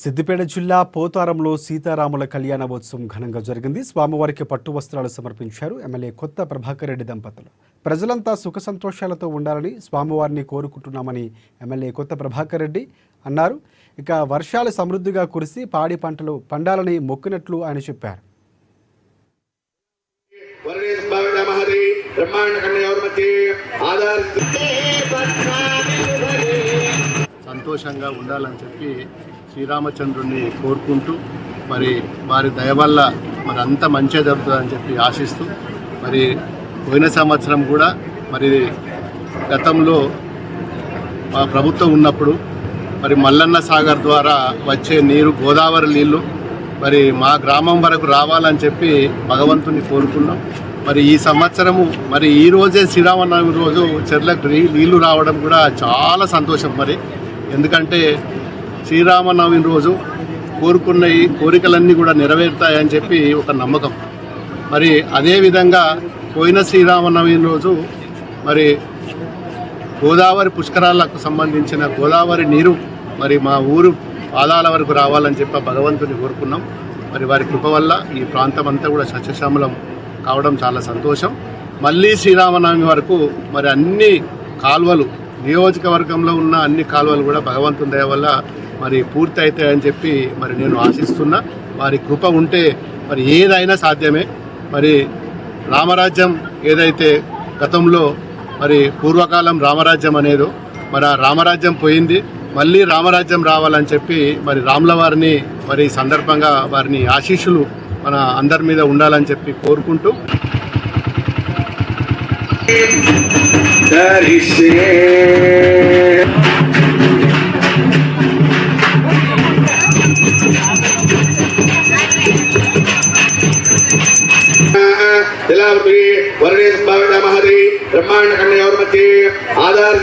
సిద్దిపేట జిల్లా పోతారంలో సీతారాముల కళ్యాణోత్సవం ఘనంగా జరిగింది. స్వామివారికి పట్టు వస్త్రాలు సమర్పించారు ఎమ్మెల్యే కొత్త ప్రభాకర్ రెడ్డి దంపతులు. ప్రజలంతా సుఖ సంతోషాలతో ఉండాలని స్వామివారిని కోరుకుంటున్నామని ఎమ్మెల్యే కొత్త ప్రభాకర్ రెడ్డి అన్నారు. ఇక వర్షాలు సమృద్ధిగా కురిసి పాడి పంటలు పండాలని మొక్కినట్లు ఆయన చెప్పారు. సంతోషంగా ఉండాలని చెప్పి శ్రీరామచంద్రుని కోరుకుంటూ మరి వారి దయ వల్ల మరి అంత మంచిగా జరుగుతుందని చెప్పి ఆశిస్తూ మరి పోయిన సంవత్సరం కూడా మరి గతంలో మా ప్రభుత్వం ఉన్నప్పుడు మరి మల్లన్న సాగర్ ద్వారా వచ్చే నీరు గోదావరి నీళ్ళు మరి మా గ్రామం వరకు రావాలని చెప్పి భగవంతుని కోరుకున్నాం. మరి ఈ సంవత్సరము మరి ఈ రోజే శ్రీరామనవమి రోజు చెర్లకు నీళ్లు రావడం కూడా చాలా సంతోషం. మరి ఎందుకంటే శ్రీరామనవమి రోజు కోరుకున్న ఈ కోరికలన్నీ కూడా నెరవేరుతాయని చెప్పి ఒక నమ్మకం. మరి అదేవిధంగా పోయిన శ్రీరామనవమి రోజు మరి గోదావరి పుష్కరాలకు సంబంధించిన గోదావరి నీరు మరి మా ఊరు పాదాల వరకు రావాలని చెప్పి భగవంతుని కోరుకున్నాం. మరి వారి కృప వల్ల ఈ ప్రాంతం అంతా కూడా సస్యశ్యామలం కావడం చాలా సంతోషం. మళ్ళీ శ్రీరామనవమి వరకు మరి అన్ని కాలువలు నియోజకవర్గంలో ఉన్న అన్ని కాలువలు కూడా భగవంతుని దయ వల్ల మరి పూర్తి అవుతాయని చెప్పి మరి నేను ఆశిస్తున్నా. వారి కృప ఉంటే మరి ఏదైనా సాధ్యమే. మరి రామరాజ్యం ఏదైతే గతంలో మరి పూర్వకాలం రామరాజ్యం అనేదో మరి ఆ రామరాజ్యం పోయింది, మళ్ళీ రామరాజ్యం రావాలని చెప్పి మరి రాముల వారిని మరి ఈ సందర్భంగా వారిని ఆశీస్సులు మన అందరి మీద ఉండాలని చెప్పి కోరుకుంటూ బ్రహ్మాండ కన్యా మధ్య ఆధార